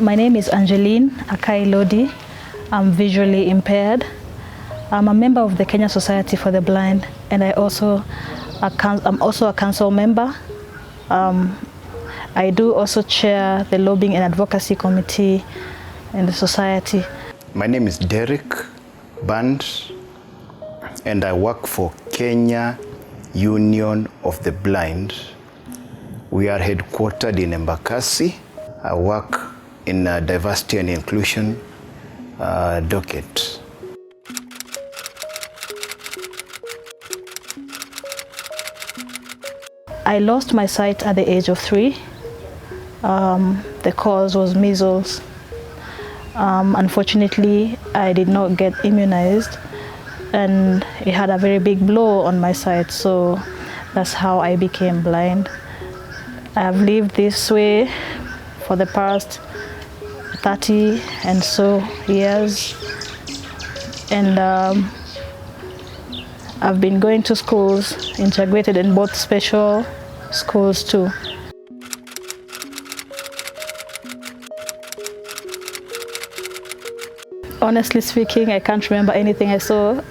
My name is Angeline Akai Lodi. I'm visually impaired. I'm a member of the Kenya Society for the Blind, and I'm also a council member. I do also chair the Lobbying and Advocacy Committee in the society. My name is Derrick, and I work for Kenya Union of the Blind. We are headquartered in Advocacy. I work in diversity and inclusion docket. I lost my sight at the age of 3. The cause was measles. Unfortunately, I did not get immunized, and it had a very big blow on my sight, so that's how I became blind. I have lived this way for the past 30 and so years, and I've been going to schools, integrated in both special schools too. Honestly speaking, I can't remember anything I saw.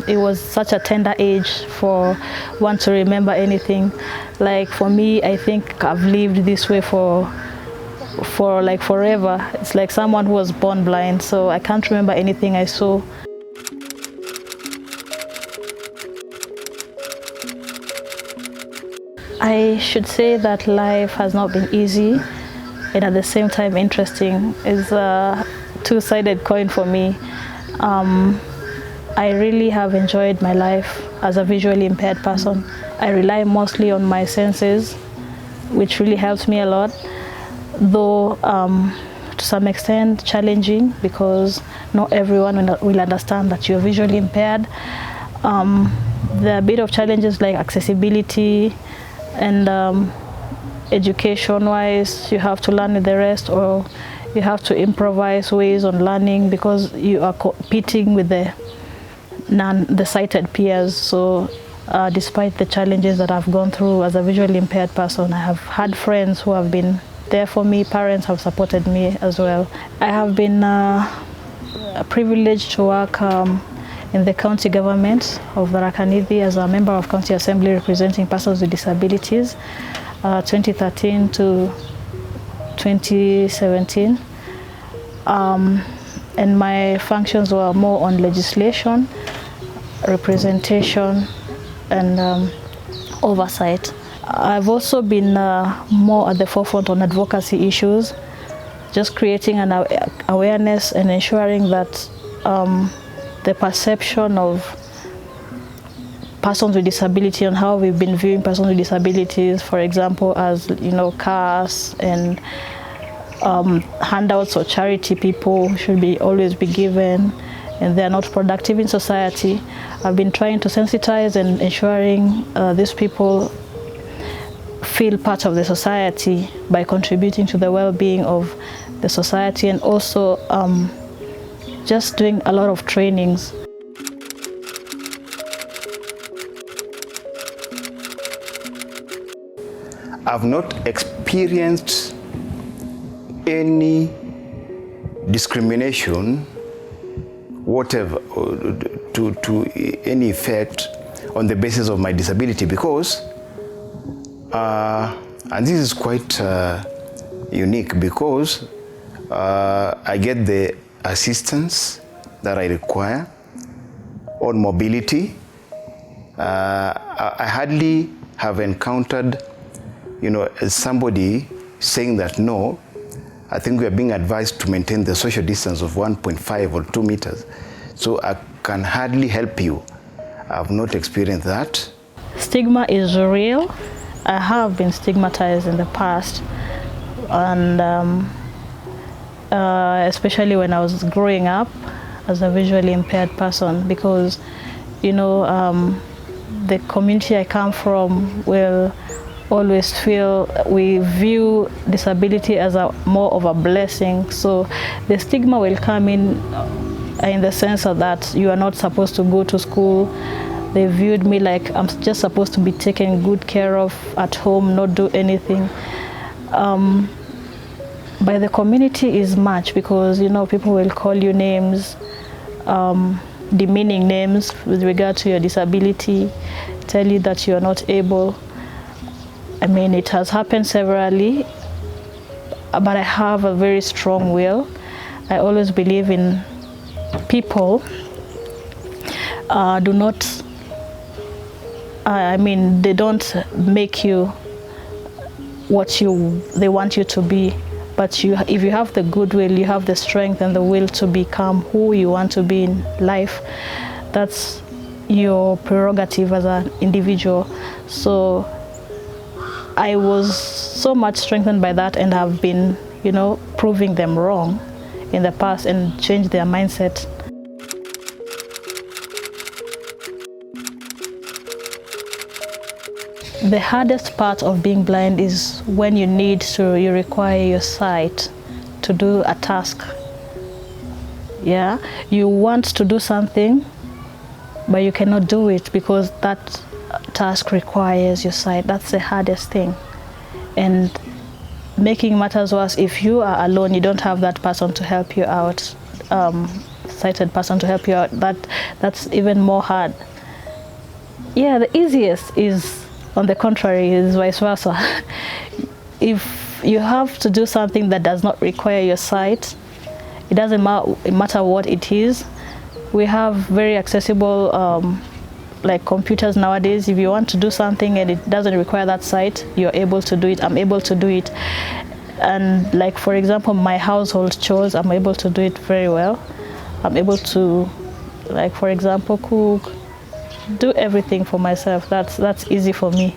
It was such a tender age for one to remember anything. Like for me, I think I've lived this way for like forever. It's like someone who was born blind, so I can't remember anything I saw. I should say that life has not been easy, and at the same time interesting. It's a two-sided coin for me. I really have enjoyed my life as a visually impaired person. I rely mostly on my senses, which really helps me a lot, though to some extent challenging, because not everyone will understand that you're visually impaired. There are a bit of challenges like accessibility, and education-wise, you have to learn with the rest, or you have to improvise ways on learning because you are competing with the sighted peers. So despite the challenges that I've gone through as a visually impaired person, I have had friends who have been there for me. Parents have supported me as well. I have been privileged to work in the county government of Tharaka Nithi as a member of County Assembly representing persons with disabilities, 2013 to 2017. And my functions were more on legislation, representation, and oversight. I've also been more at the forefront on advocacy issues, just creating an awareness and ensuring that the perception of persons with disability and how we've been viewing persons with disabilities, for example, as cars and handouts or charity people should always be given, and they're not productive in society. I've been trying to sensitize and ensuring these people feel part of the society by contributing to the well-being of the society, and also just doing a lot of trainings. I've not experienced any discrimination, whatever, to any effect on the basis of my disability, because, and this is quite unique, because I get the assistance that I require on mobility. I hardly have encountered, somebody saying that, no, I think we are being advised to maintain the social distance of 1.5 or 2 meters. So I can hardly help you. I've not experienced that. Stigma is real. I have been stigmatized in the past, and especially when I was growing up as a visually impaired person, because the community I come from will always feel we view disability as more of a blessing. So the stigma will come in the sense of that you are not supposed to go to school. They viewed me like I'm just supposed to be taken good care of at home, not do anything. By the community is much, because people will call you names, demeaning names with regard to your disability, tell you that you're not able. I mean, it has happened severally, but I have a very strong will. I always believe in people do not, they don't make you what they want you to be. But if you have the goodwill, you have the strength and the will to become who you want to be in life, that's your prerogative as an individual. So I was so much strengthened by that, and have been, proving them wrong in the past and changed their mindset. The hardest part of being blind is when you require your sight to do a task. Yeah, you want to do something, but you cannot do it because that task requires your sight. That's the hardest thing. And making matters worse, if you are alone, you don't have that person to help you out, sighted person to help you out, that's even more hard. Yeah, the easiest is, on the contrary, is vice versa. If you have to do something that does not require your sight, it doesn't matter what it is. We have very accessible like computers nowadays. If you want to do something and it doesn't require that sight, you're able to do it. I'm able to do it. And like, for example, my household chores, I'm able to do it very well. I'm able to, like, for example, cook, do everything for myself. That's easy for me.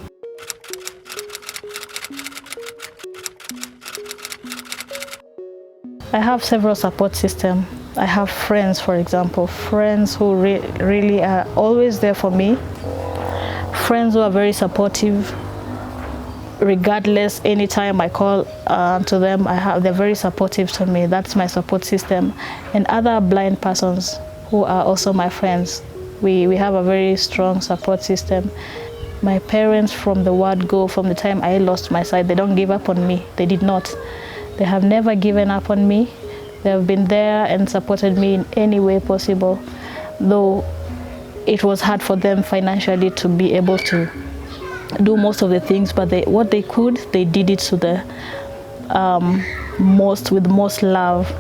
I have several support systems. I have friends, for example, friends who really are always there for me. Friends who are very supportive, regardless, anytime I call to them, they're very supportive to me. That's my support system. And other blind persons who are also my friends. We have a very strong support system. My parents, from the word go, from the time I lost my sight, they don't give up on me. They did not. They have never given up on me. They have been there and supported me in any way possible, though it was hard for them financially to be able to do most of the things, but what they could, they did it to the with most love.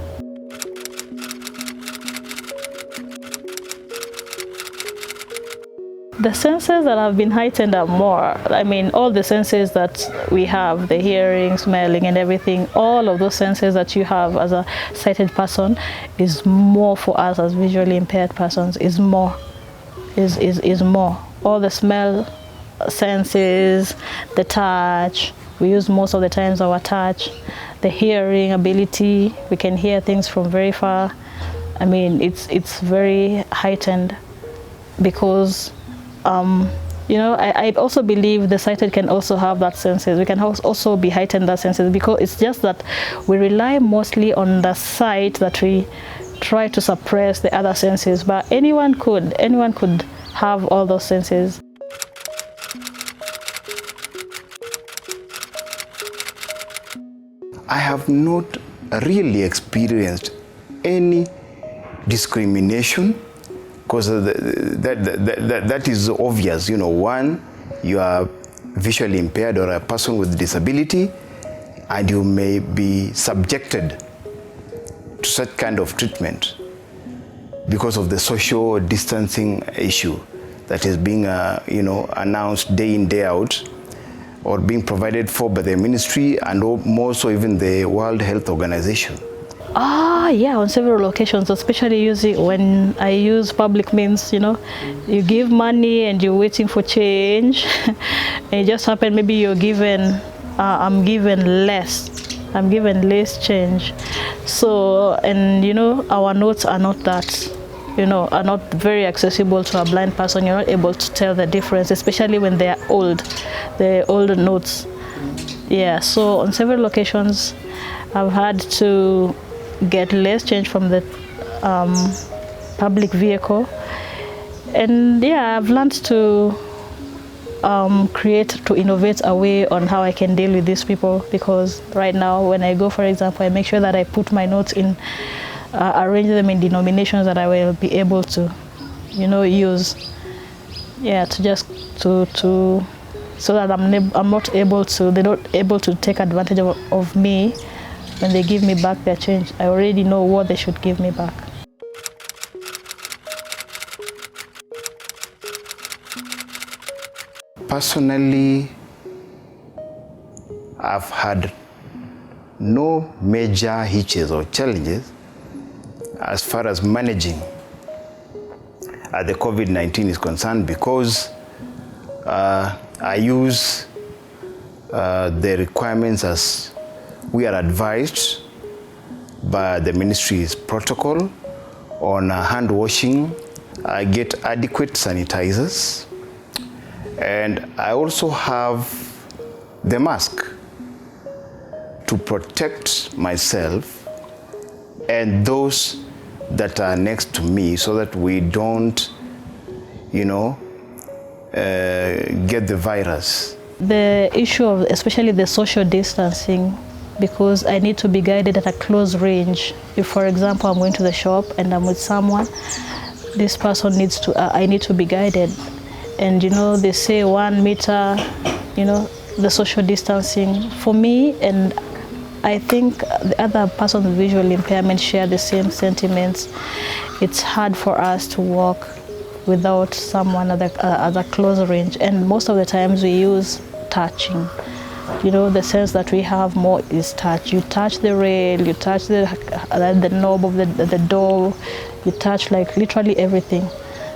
The senses that have been heightened are more. I mean, all the senses that we have, the hearing, smelling, and everything, all of those senses that you have as a sighted person is more for us as visually impaired persons, is more. All the smell senses, the touch, we use most of the times our touch, the hearing ability, we can hear things from very far. I mean, it's very heightened because I also believe the sighted can also have that senses. We can also be heightened that senses, because it's just that we rely mostly on the sight that we try to suppress the other senses. But anyone could have all those senses. I have not really experienced any discrimination, because that is obvious. One, you are visually impaired or a person with disability, and you may be subjected to such kind of treatment because of the social distancing issue that is being announced day in, day out, or being provided for by the ministry, and more so even the World Health Organization. Yeah, on several occasions, especially when I use public means, you give money and you're waiting for change. And it just happened, maybe you're given, I'm given less change. So, and our notes are not that, are not very accessible to a blind person. You're not able to tell the difference, especially when they are old, the older notes. Yeah, so on several occasions, I've had to get less change from the public vehicle, and yeah, I've learned to to innovate a way on how I can deal with these people, because right now when I go, for example, I make sure that I put my notes in, arrange them in denominations that I will be able to, use, so that I'm not able to, they're not able to take advantage of me when they give me back their change. I already know what they should give me back. Personally, I've had no major hitches or challenges as far as managing the COVID-19 is concerned, because I use the requirements as we are advised by the ministry's protocol on hand washing. I get adequate sanitizers, and I also have the mask to protect myself and those that are next to me, so that we don't, get the virus. The issue of especially the social distancing, because I need to be guided at a close range. If, for example, I'm going to the shop and I'm with someone, this person needs to, I need to be guided. And they say 1 meter, the social distancing. For me, and I think the other person with visual impairment share the same sentiments. It's hard for us to walk without someone at a close range, and most of the times we use touching. The sense that we have more is touch. You touch the rail, you touch the knob of the door, you touch like literally everything.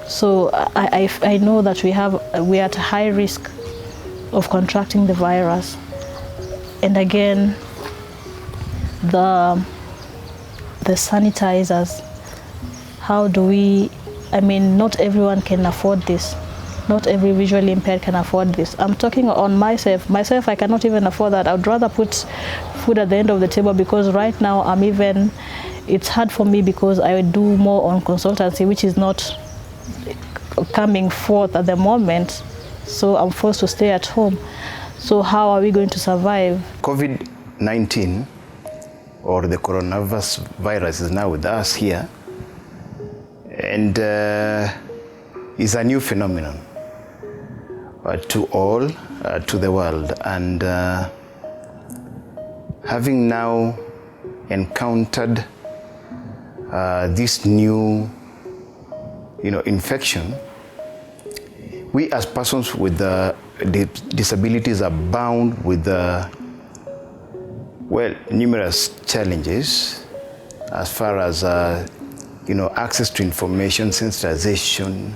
So I know that we are at a high risk of contracting the virus. And again, the sanitizers, how do we, not everyone can afford this. Not every visually impaired can afford this. I'm talking on myself. Myself, I cannot even afford that. I'd rather put food at the end of the table, because right now it's hard for me because I do more on consultancy, which is not coming forth at the moment. So I'm forced to stay at home. So how are we going to survive? COVID-19, or the coronavirus virus, is now with us here, and is a new phenomenon to all, to the world. And having now encountered this new, infection, we as persons with disabilities are bound with numerous challenges as far as access to information, sensitization,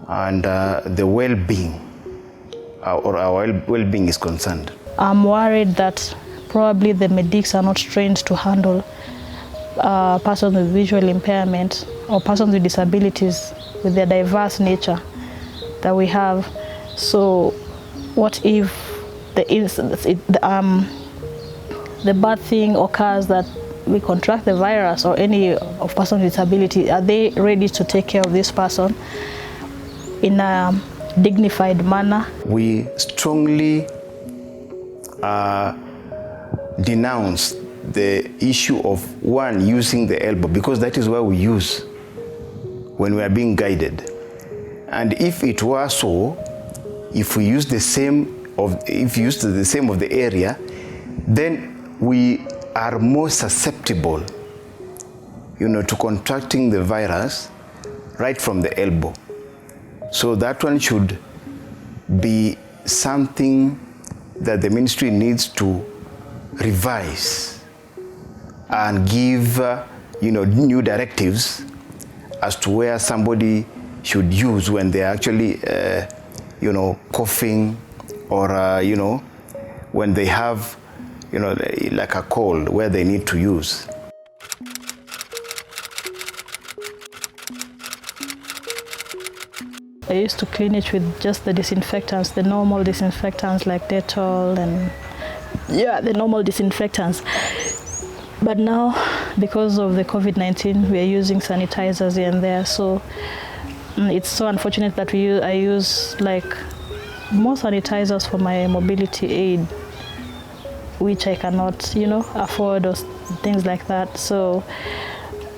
and the well-being, or our well-being is concerned. I'm worried that probably the medics are not trained to handle persons with visual impairment or persons with disabilities with their diverse nature that we have. So what if the bad thing occurs that we contract the virus, or any of persons with disability? Are they ready to take care of this person in a dignified manner? We strongly denounce the issue of using the elbow, because that is where we use when we are being guided. And if it were so, if we use the same of the area, then we are more susceptible, to contracting the virus right from the elbow. So that one should be something that the ministry needs to revise and give, new directives as to where somebody should use when they're actually, coughing, or, when they have, like a cold, where they need to use. I used to clean it with just the disinfectants, the normal disinfectants like Dettol and the normal disinfectants. But now, because of the COVID-19, we are using sanitizers here and there. So it's so unfortunate that I use like more sanitizers for my mobility aid, which I cannot, afford or things like that. So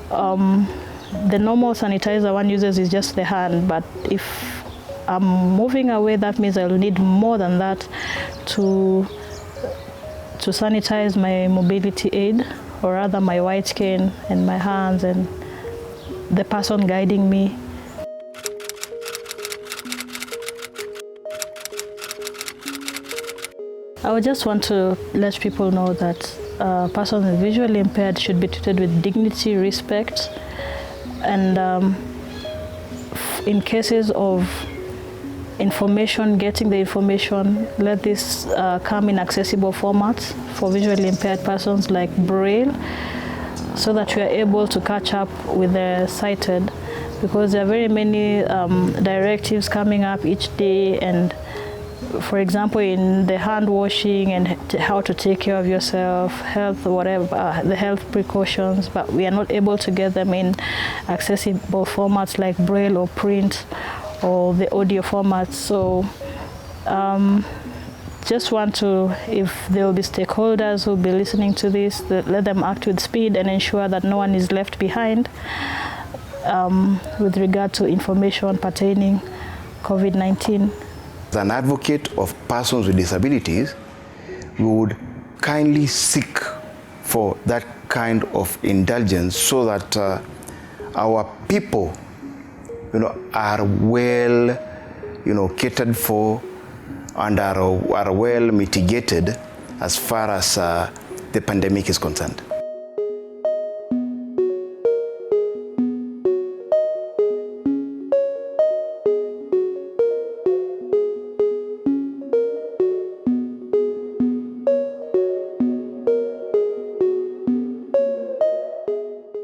the normal sanitizer one uses is just the hand, but if I'm moving away, that means I'll need more than that to sanitize my mobility aid, or rather my white cane and my hands and the person guiding me. I would just want to let people know that persons visually impaired should be treated with dignity, respect, and in cases of getting the information, let this come in accessible formats for visually impaired persons like Braille, so that we are able to catch up with the sighted, because there are very many directives coming up each day, and for example, in the hand washing and how to take care of yourself, health, whatever, the health precautions, but we are not able to get them in accessible formats like Braille or print or the audio formats. So just want to, if there will be stakeholders who will be listening to this, let them act with speed and ensure that no one is left behind with regard to information pertaining COVID-19. As an advocate of persons with disabilities, we would kindly seek for that kind of indulgence so that our people, are well, catered for and are well mitigated as far as the pandemic is concerned.